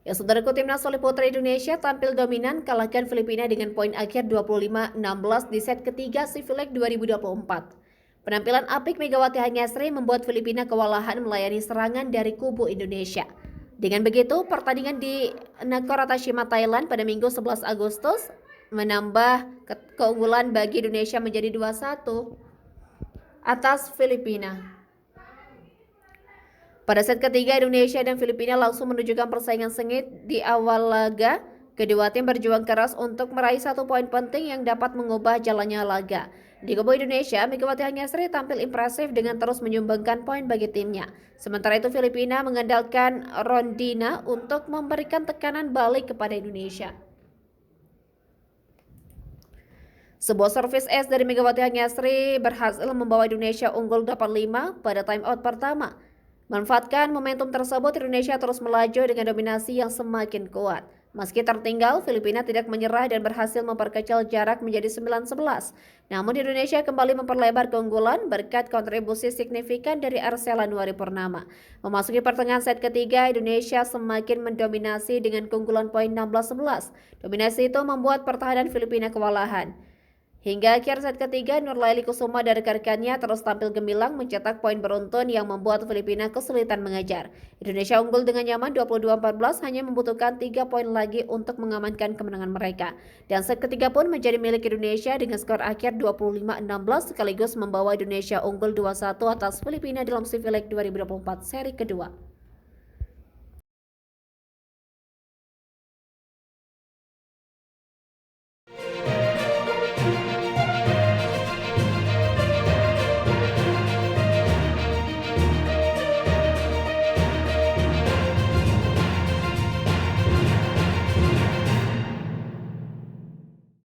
Ya, saudaraku, timnas voli putra Indonesia tampil dominan kalahkan Filipina dengan poin akhir 25-16 di set ketiga SEA Leg 2024. Penampilan apik Megawati Hanyasri membuat Filipina kewalahan melayani serangan dari kubu Indonesia. Dengan begitu, pertandingan di Nakorotashima, Thailand pada Minggu 11 Agustus menambah keunggulan bagi Indonesia menjadi 2-1 atas Filipina. Pada set ketiga, Indonesia dan Filipina langsung menunjukkan persaingan sengit di awal laga. Kedua tim berjuang keras untuk meraih 1 poin penting yang dapat mengubah jalannya laga. Di kubu Indonesia, Megawati Hanyasri tampil impresif dengan terus menyumbangkan poin bagi timnya. Sementara itu, Filipina mengandalkan Rondina untuk memberikan tekanan balik kepada Indonesia. Sebuah servis es dari Megawati Hanyasri berhasil membawa Indonesia unggul 8-5 pada timeout pertama. Manfaatkan momentum tersebut, Indonesia terus melaju dengan dominasi yang semakin kuat. Meski tertinggal, Filipina tidak menyerah dan berhasil memperkecil jarak menjadi 9-11. Namun Indonesia kembali memperlebar keunggulan berkat kontribusi signifikan dari Arsela Nuari Purnama. Memasuki pertengahan set ketiga, Indonesia semakin mendominasi dengan keunggulan poin 16-11. Dominasi itu membuat pertahanan Filipina kewalahan. Hingga akhir set ketiga, Nurlaili Kusuma dari rekan-rekannya terus tampil gemilang mencetak poin beruntun yang membuat Filipina kesulitan mengejar. Indonesia unggul dengan nyaman 22-14, hanya membutuhkan 3 poin lagi untuk mengamankan kemenangan mereka. Dan set ketiga pun menjadi milik Indonesia dengan skor akhir 25-16 sekaligus membawa Indonesia unggul 2-1 atas Filipina dalam SEA Leg 2024 seri kedua.